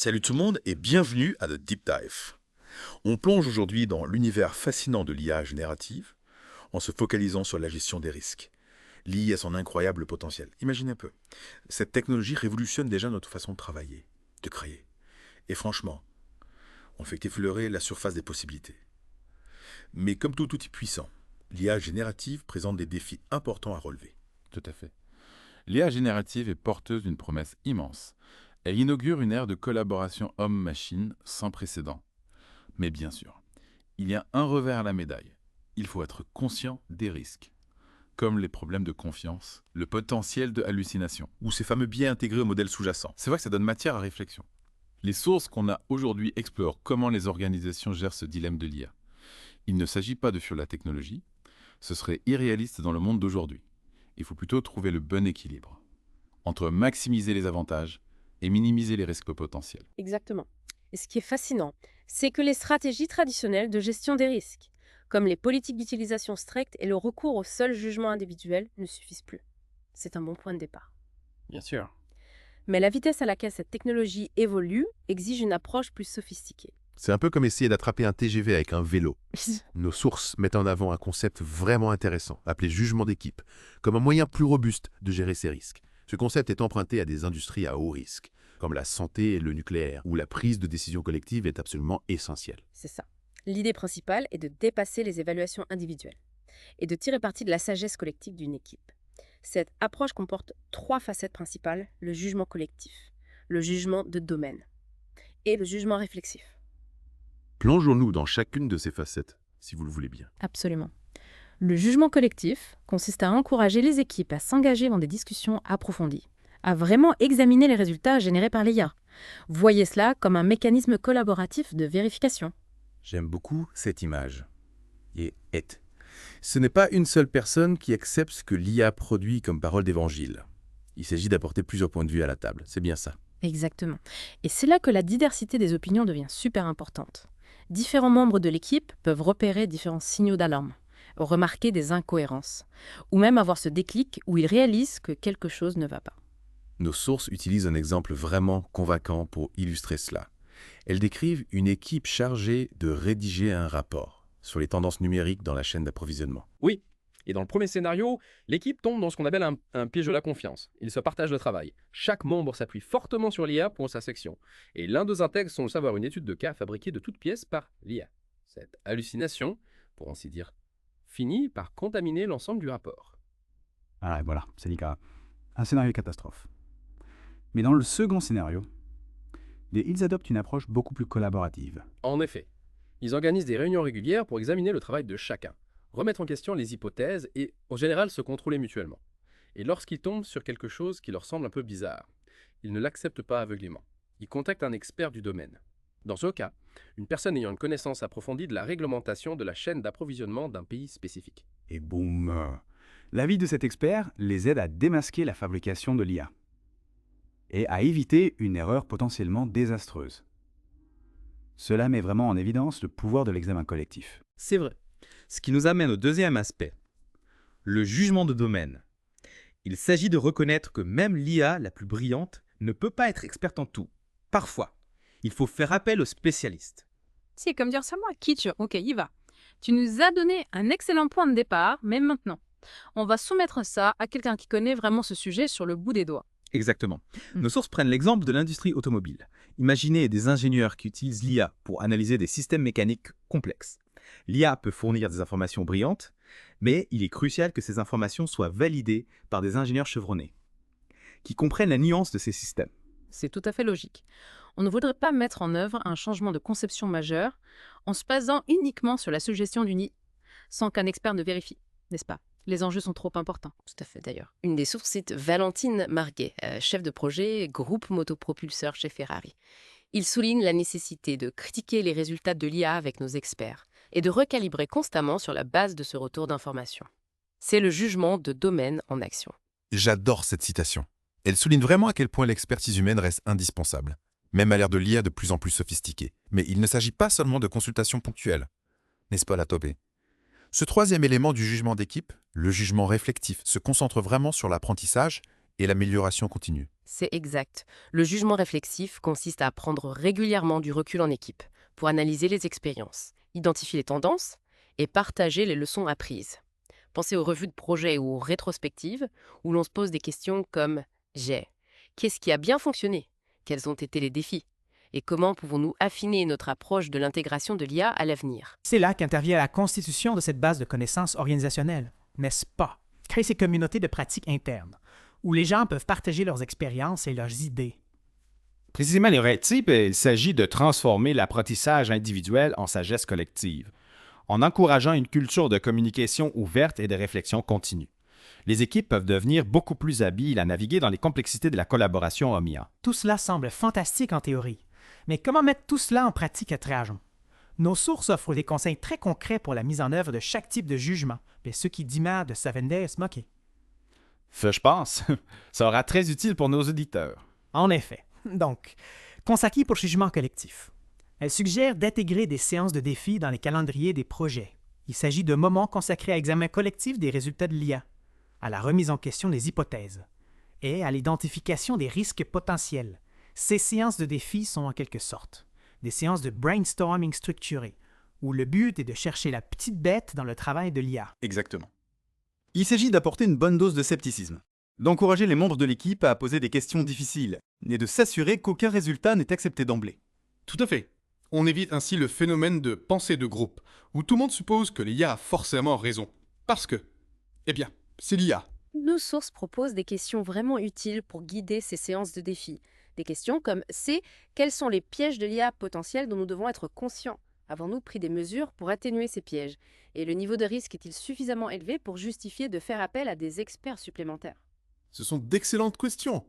Salut tout le monde et bienvenue à The Deep Dive. On plonge aujourd'hui dans l'univers fascinant de l'IA générative en se focalisant sur la gestion des risques, liés à son incroyable potentiel. Imaginez un peu, cette technologie révolutionne déjà notre façon de travailler, de créer. Et franchement, on fait effleurer la surface des possibilités. Mais comme tout outil puissant, l'IA générative présente des défis importants à relever. Tout à fait. L'IA générative est porteuse d'une promesse immense. Elle inaugure une ère de collaboration homme-machine sans précédent. Mais bien sûr, il y a un revers à la médaille. Il faut être conscient des risques, comme les problèmes de confiance, le potentiel de hallucination. Ou ces fameux biais intégrés au modèle sous-jacent. C'est vrai que ça donne matière à réflexion. Les sources qu'on a aujourd'hui explorent comment les organisations gèrent ce dilemme de l'IA. Il ne s'agit pas de fuir la technologie, ce serait irréaliste dans le monde d'aujourd'hui. Il faut plutôt trouver le bon équilibre entre maximiser les avantages et minimiser les risques potentiels. Exactement. Et ce qui est fascinant, c'est que les stratégies traditionnelles de gestion des risques, comme les politiques d'utilisation stricte et le recours au seul jugement individuel, ne suffisent plus. C'est un bon point de départ. Bien sûr. Mais la vitesse à laquelle cette technologie évolue exige une approche plus sophistiquée. C'est un peu comme essayer d'attraper un TGV avec un vélo. Nos sources mettent en avant un concept vraiment intéressant, appelé jugement d'équipe, comme un moyen plus robuste de gérer ces risques. Ce concept est emprunté à des industries à haut risque, comme la santé et le nucléaire, où la prise de décision collective est absolument essentielle. C'est ça. L'idée principale est de dépasser les évaluations individuelles et de tirer parti de la sagesse collective d'une équipe. Cette approche comporte 3 facettes principales: le jugement collectif, le jugement de domaine et le jugement réflexif. Plongeons-nous dans chacune de ces facettes, si vous le voulez bien. Absolument. Le jugement collectif consiste à encourager les équipes à s'engager dans des discussions approfondies, à vraiment examiner les résultats générés par l'IA. Voyez cela comme un mécanisme collaboratif de vérification. J'aime beaucoup cette image. Et est. Ce n'est pas une seule personne qui accepte ce que l'IA produit comme parole d'évangile. Il s'agit d'apporter plusieurs points de vue à la table. C'est bien ça. Exactement. Et c'est là que la diversité des opinions devient super importante. Différents membres de l'équipe peuvent repérer différents signaux d'alarme, remarquer des incohérences, ou même avoir ce déclic où ils réalisent que quelque chose ne va pas. Nos sources utilisent un exemple vraiment convaincant pour illustrer cela. Elles décrivent une équipe chargée de rédiger un rapport sur les tendances numériques dans la chaîne d'approvisionnement. Oui, et dans le premier scénario, l'équipe tombe dans ce qu'on appelle un piège de la confiance. Ils se partagent le travail. Chaque membre s'appuie fortement sur l'IA pour sa section. Et l'un d'eux intègre sans le savoir une étude de cas fabriquée de toutes pièces par l'IA. Cette hallucination, pour ainsi dire, finit par contaminer l'ensemble du rapport. Ah, voilà, c'est un scénario catastrophe. Mais dans le second scénario, ils adoptent une approche beaucoup plus collaborative. En effet, ils organisent des réunions régulières pour examiner le travail de chacun, remettre en question les hypothèses et, en général, se contrôler mutuellement. Et lorsqu'ils tombent sur quelque chose qui leur semble un peu bizarre, ils ne l'acceptent pas aveuglément. Ils contactent un expert du domaine. Dans ce cas, une personne ayant une connaissance approfondie de la réglementation de la chaîne d'approvisionnement d'un pays spécifique. Et boum, l'avis de cet expert les aide à démasquer la fabrication de l'IA et à éviter une erreur potentiellement désastreuse. Cela met vraiment en évidence le pouvoir de l'examen collectif. C'est vrai. Ce qui nous amène au deuxième aspect, le jugement de domaine. Il s'agit de reconnaître que même l'IA la plus brillante ne peut pas être experte en tout. Parfois, il faut faire appel aux spécialistes. C'est comme dire ça moi, kitsch, ok, y va. Tu nous as donné un excellent point de départ, mais maintenant, on va soumettre ça à quelqu'un qui connaît vraiment ce sujet sur le bout des doigts. Exactement. Nos sources prennent l'exemple de l'industrie automobile. Imaginez des ingénieurs qui utilisent l'IA pour analyser des systèmes mécaniques complexes. L'IA peut fournir des informations brillantes, mais il est crucial que ces informations soient validées par des ingénieurs chevronnés, qui comprennent la nuance de ces systèmes. C'est tout à fait logique. On ne voudrait pas mettre en œuvre un changement de conception majeur en se basant uniquement sur la suggestion d'une IA, sans qu'un expert ne vérifie, n'est-ce pas? Les enjeux sont trop importants. Tout à fait d'ailleurs. Une des sources cite Valentine Marguet, chef de projet groupe motopropulseur chez Ferrari. Il souligne la nécessité de critiquer les résultats de l'IA avec nos experts et de recalibrer constamment sur la base de ce retour d'information. C'est le jugement de domaine en action. J'adore cette citation. Elle souligne vraiment à quel point l'expertise humaine reste indispensable, même à l'ère de l'IA de plus en plus sophistiquée. Mais il ne s'agit pas seulement de consultations ponctuelles. N'est-ce pas la topée? Ce troisième élément du jugement d'équipe, le jugement réflectif, se concentre vraiment sur l'apprentissage et l'amélioration continue. C'est exact. Le jugement réflexif consiste à prendre régulièrement du recul en équipe pour analyser les expériences, identifier les tendances et partager les leçons apprises. Pensez aux revues de projet ou aux rétrospectives où l'on se pose des questions comme qu'est-ce qui a bien fonctionné? Quels ont été les défis? Et comment pouvons-nous affiner notre approche de l'intégration de l'IA à l'avenir? C'est là qu'intervient la constitution de cette base de connaissances organisationnelles, n'est-ce pas? Créer ces communautés de pratiques internes, où les gens peuvent partager leurs expériences et leurs idées. Précisément, les règles types, il s'agit de transformer l'apprentissage individuel en sagesse collective, en encourageant une culture de communication ouverte et de réflexion continue. Les équipes peuvent devenir beaucoup plus habiles à naviguer dans les complexités de la collaboration homme-IA. Tout cela semble fantastique en théorie, mais comment mettre tout cela en pratique à Trajan? Nos sources offrent des conseils très concrets pour la mise en œuvre de chaque type de jugement, mais ce qui dimère de Savender moqué. Je pense, ça sera très utile pour nos auditeurs. En effet. Donc, consacrée pour le jugement collectif. Elle suggère d'intégrer des séances de défis dans les calendriers des projets. Il s'agit de moments consacrés à l'examen collectif des résultats de l'IA, à la remise en question des hypothèses et à l'identification des risques potentiels. Ces séances de défis sont en quelque sorte des séances de brainstorming structurées, où le but est de chercher la petite bête dans le travail de l'IA. Exactement. Il s'agit d'apporter une bonne dose de scepticisme, d'encourager les membres de l'équipe à poser des questions difficiles, et de s'assurer qu'aucun résultat n'est accepté d'emblée. Tout à fait. On évite ainsi le phénomène de pensée de groupe, où tout le monde suppose que l'IA a forcément raison. Parce que, c'est l'IA. Nos sources proposent des questions vraiment utiles pour guider ces séances de défis. Des questions comme quels sont les pièges de l'IA potentiels dont nous devons être conscients? Avons-nous pris des mesures pour atténuer ces pièges? Et le niveau de risque est-il suffisamment élevé pour justifier de faire appel à des experts supplémentaires? Ce sont d'excellentes questions.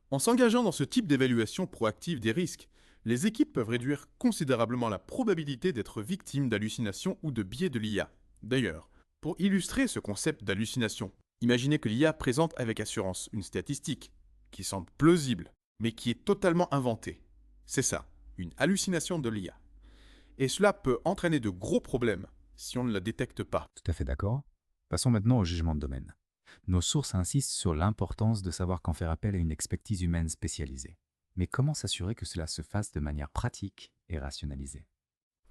En s'engageant dans ce type d'évaluation proactive des risques, les équipes peuvent réduire considérablement la probabilité d'être victimes d'hallucinations ou de biais de l'IA. D'ailleurs, pour illustrer ce concept d'hallucination, imaginez que l'IA présente avec assurance une statistique qui semble plausible, mais qui est totalement inventée. C'est ça, une hallucination de l'IA. Et cela peut entraîner de gros problèmes si on ne la détecte pas. Tout à fait d'accord. Passons maintenant au jugement de domaine. Nos sources insistent sur l'importance de savoir quand faire appel à une expertise humaine spécialisée. Mais comment s'assurer que cela se fasse de manière pratique et rationalisée?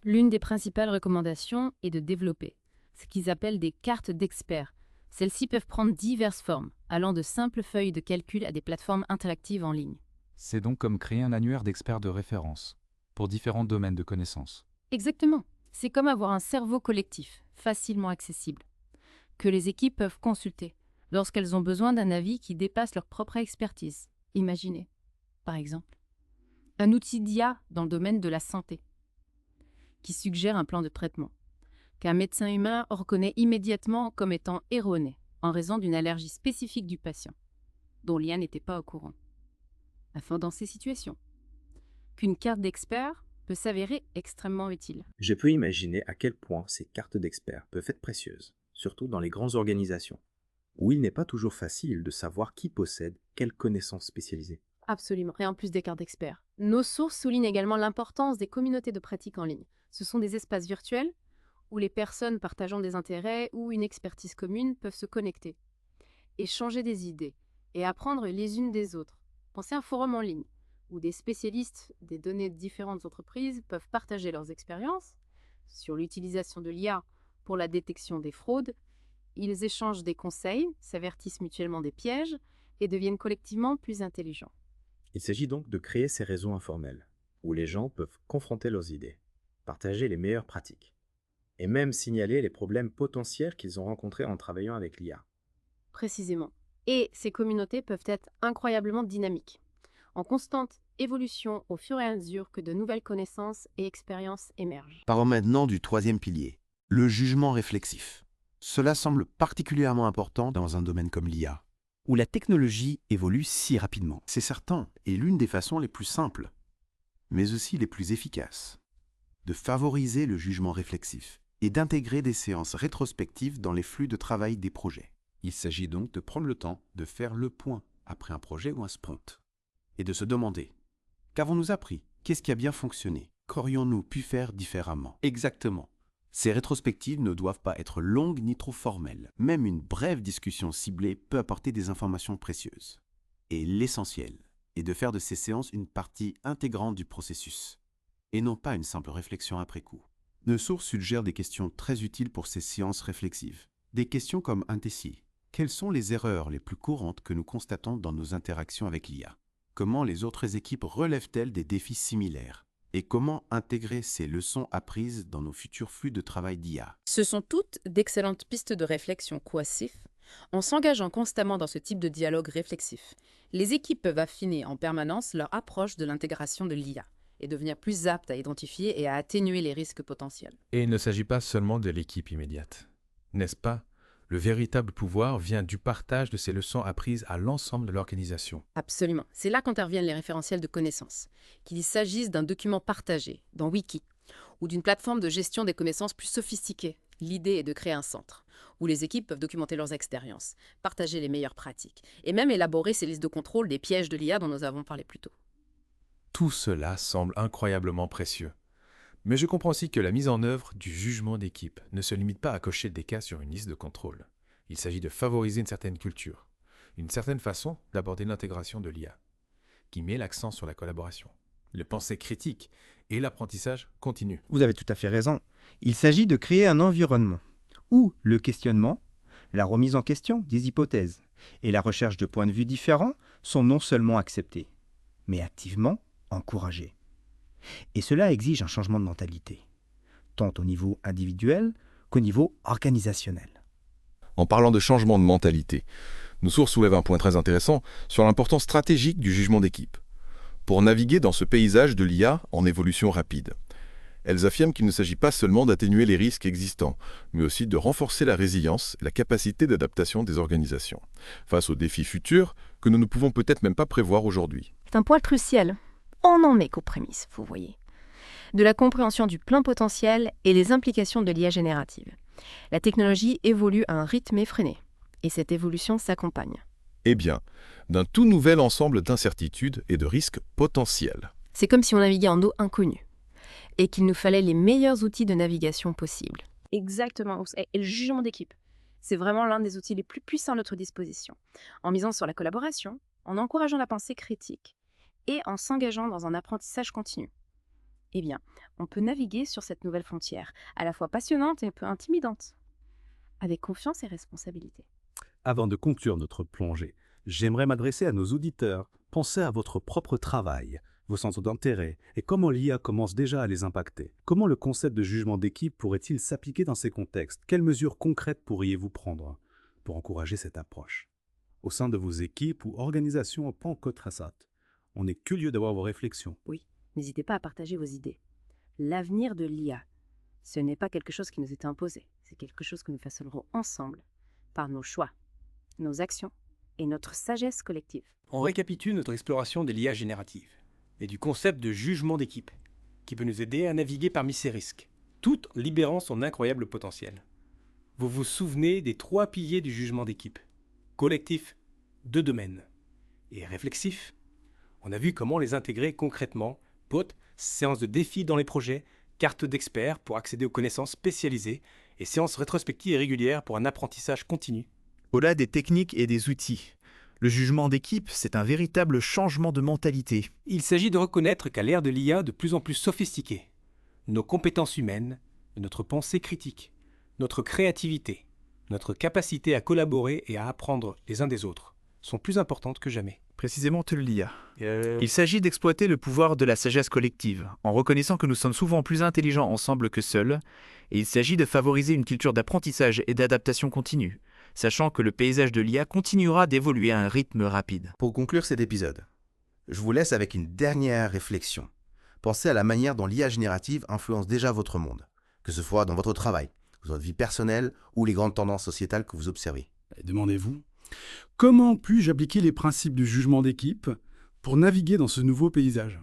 L'une des principales recommandations est de développer ce qu'ils appellent des cartes d'experts. Celles-ci peuvent prendre diverses formes, allant de simples feuilles de calcul à des plateformes interactives en ligne. C'est donc comme créer un annuaire d'experts de référence pour différents domaines de connaissances. Exactement. C'est comme avoir un cerveau collectif, facilement accessible, que les équipes peuvent consulter lorsqu'elles ont besoin d'un avis qui dépasse leur propre expertise. Imaginez, par exemple, un outil d'IA dans le domaine de la santé, qui suggère un plan de traitement, qu'un médecin humain reconnaît immédiatement comme étant erroné en raison d'une allergie spécifique du patient, dont l'IA n'était pas au courant. Afin dans ces situations, qu'une carte d'expert peut s'avérer extrêmement utile. Je peux imaginer à quel point ces cartes d'experts peuvent être précieuses, surtout dans les grandes organisations, où il n'est pas toujours facile de savoir qui possède quelles connaissances spécialisées. Absolument. Et en plus des cartes d'experts, nos sources soulignent également l'importance des communautés de pratique en ligne. Ce sont des espaces virtuels où les personnes partageant des intérêts ou une expertise commune peuvent se connecter, échanger des idées et apprendre les unes des autres. Pensez à un forum en ligne où des spécialistes des données de différentes entreprises peuvent partager leurs expériences sur l'utilisation de l'IA pour la détection des fraudes. Ils échangent des conseils, s'avertissent mutuellement des pièges et deviennent collectivement plus intelligents. Il s'agit donc de créer ces réseaux informels, où les gens peuvent confronter leurs idées, partager les meilleures pratiques, et même signaler les problèmes potentiels qu'ils ont rencontrés en travaillant avec l'IA. Précisément. Et ces communautés peuvent être incroyablement dynamiques, en constante évolution au fur et à mesure que de nouvelles connaissances et expériences émergent. Parlons maintenant du troisième pilier, le jugement réflexif. Cela semble particulièrement important dans un domaine comme l'IA, où la technologie évolue si rapidement. C'est certain, et l'une des façons les plus simples, mais aussi les plus efficaces, de favoriser le jugement réflexif et d'intégrer des séances rétrospectives dans les flux de travail des projets. Il s'agit donc de prendre le temps de faire le point après un projet ou un sprint, et de se demander, qu'avons-nous appris? Qu'est-ce qui a bien fonctionné? Qu'aurions-nous pu faire différemment? Exactement. Ces rétrospectives ne doivent pas être longues ni trop formelles. Même une brève discussion ciblée peut apporter des informations précieuses. Et l'essentiel est de faire de ces séances une partie intégrante du processus, et non pas une simple réflexion après coup. Nos sources suggèrent des questions très utiles pour ces séances réflexives. Des questions comme ainsi: quelles sont les erreurs les plus courantes que nous constatons dans nos interactions avec l'IA? Comment les autres équipes relèvent-elles des défis similaires? Et comment intégrer ces leçons apprises dans nos futurs flux de travail d'IA? Ce sont toutes d'excellentes pistes de réflexion cohésif. En s'engageant constamment dans ce type de dialogue réflexif, les équipes peuvent affiner en permanence leur approche de l'intégration de l'IA et devenir plus aptes à identifier et à atténuer les risques potentiels. Et il ne s'agit pas seulement de l'équipe immédiate. N'est-ce pas? Le véritable pouvoir vient du partage de ces leçons apprises à l'ensemble de l'organisation. Absolument. C'est là qu'interviennent les référentiels de connaissances, qu'il s'agisse d'un document partagé, dans Wiki, ou d'une plateforme de gestion des connaissances plus sophistiquée. L'idée est de créer un centre, où les équipes peuvent documenter leurs expériences, partager les meilleures pratiques, et même élaborer ces listes de contrôle des pièges de l'IA dont nous avons parlé plus tôt. Tout cela semble incroyablement précieux. Mais je comprends aussi que la mise en œuvre du jugement d'équipe ne se limite pas à cocher des cas sur une liste de contrôle. Il s'agit de favoriser une certaine culture, une certaine façon d'aborder l'intégration de l'IA, qui met l'accent sur la collaboration, le penser critique et l'apprentissage continu. Vous avez tout à fait raison. Il s'agit de créer un environnement où le questionnement, la remise en question des hypothèses et la recherche de points de vue différents sont non seulement acceptés, mais activement encouragés. Et cela exige un changement de mentalité, tant au niveau individuel qu'au niveau organisationnel. En parlant de changement de mentalité, nos sources soulèvent un point très intéressant sur l'importance stratégique du jugement d'équipe. Pour naviguer dans ce paysage de l'IA en évolution rapide, elles affirment qu'il ne s'agit pas seulement d'atténuer les risques existants, mais aussi de renforcer la résilience et la capacité d'adaptation des organisations, face aux défis futurs que nous ne pouvons peut-être même pas prévoir aujourd'hui. C'est un point crucial. On n'en est qu'aux prémices, vous voyez. De la compréhension du plein potentiel et les implications de l'IA générative. La technologie évolue à un rythme effréné, et cette évolution s'accompagne. Eh bien, d'un tout nouvel ensemble d'incertitudes et de risques potentiels. C'est comme si on naviguait en eau inconnue, et qu'il nous fallait les meilleurs outils de navigation possibles. Exactement, et le jugement d'équipe. C'est vraiment l'un des outils les plus puissants à notre disposition. En misant sur la collaboration, en encourageant la pensée critique, et en s'engageant dans un apprentissage continu. Eh bien, on peut naviguer sur cette nouvelle frontière, à la fois passionnante et un peu intimidante, avec confiance et responsabilité. Avant de conclure notre plongée, j'aimerais m'adresser à nos auditeurs. Pensez à votre propre travail, vos centres d'intérêt et comment l'IA commence déjà à les impacter. Comment le concept de jugement d'équipe pourrait-il s'appliquer dans ces contextes? Quelles mesures concrètes pourriez-vous prendre pour encourager cette approche? Au sein de vos équipes ou organisations en Pancotrasat, on est curieux d'avoir vos réflexions. Oui, n'hésitez pas à partager vos idées. L'avenir de l'IA, ce n'est pas quelque chose qui nous est imposé, c'est quelque chose que nous façonnerons ensemble, par nos choix, nos actions et notre sagesse collective. On récapitule notre exploration de l'IA générative et du concept de jugement d'équipe, qui peut nous aider à naviguer parmi ces risques, tout en libérant son incroyable potentiel. Vous vous souvenez des 3 piliers du jugement d'équipe: collectif, de domaine, et réflexif. On a vu comment les intégrer concrètement: POT, séances de défis dans les projets, cartes d'experts pour accéder aux connaissances spécialisées et séances rétrospectives et régulières pour un apprentissage continu. Au-delà des techniques et des outils, le jugement d'équipe, c'est un véritable changement de mentalité. Il s'agit de reconnaître qu'à l'ère de l'IA de plus en plus sophistiquée, nos compétences humaines, notre pensée critique, notre créativité, notre capacité à collaborer et à apprendre les uns des autres sont plus importantes que jamais. Précisément l'IA. Il s'agit d'exploiter le pouvoir de la sagesse collective, en reconnaissant que nous sommes souvent plus intelligents ensemble que seuls, et il s'agit de favoriser une culture d'apprentissage et d'adaptation continue, sachant que le paysage de l'IA continuera d'évoluer à un rythme rapide. Pour conclure cet épisode, je vous laisse avec une dernière réflexion. Pensez à la manière dont l'IA générative influence déjà votre monde, que ce soit dans votre travail, votre vie personnelle ou les grandes tendances sociétales que vous observez. Demandez-vous, comment puis-je appliquer les principes du jugement d'équipe pour naviguer dans ce nouveau paysage?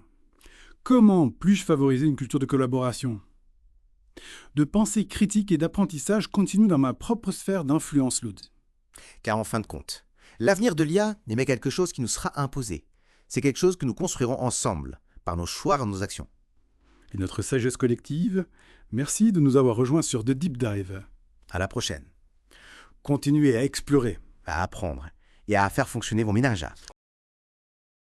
Comment puis-je favoriser une culture de collaboration, de pensée critique et d'apprentissage continu dans ma propre sphère d'influence, Lud? Car en fin de compte, l'avenir de l'IA n'est pas quelque chose qui nous sera imposé. C'est quelque chose que nous construirons ensemble, par nos choix et nos actions. Et notre sagesse collective, merci de nous avoir rejoints sur The Deep Dive. À la prochaine. Continuez à explorer, à apprendre et à faire fonctionner vos ménages.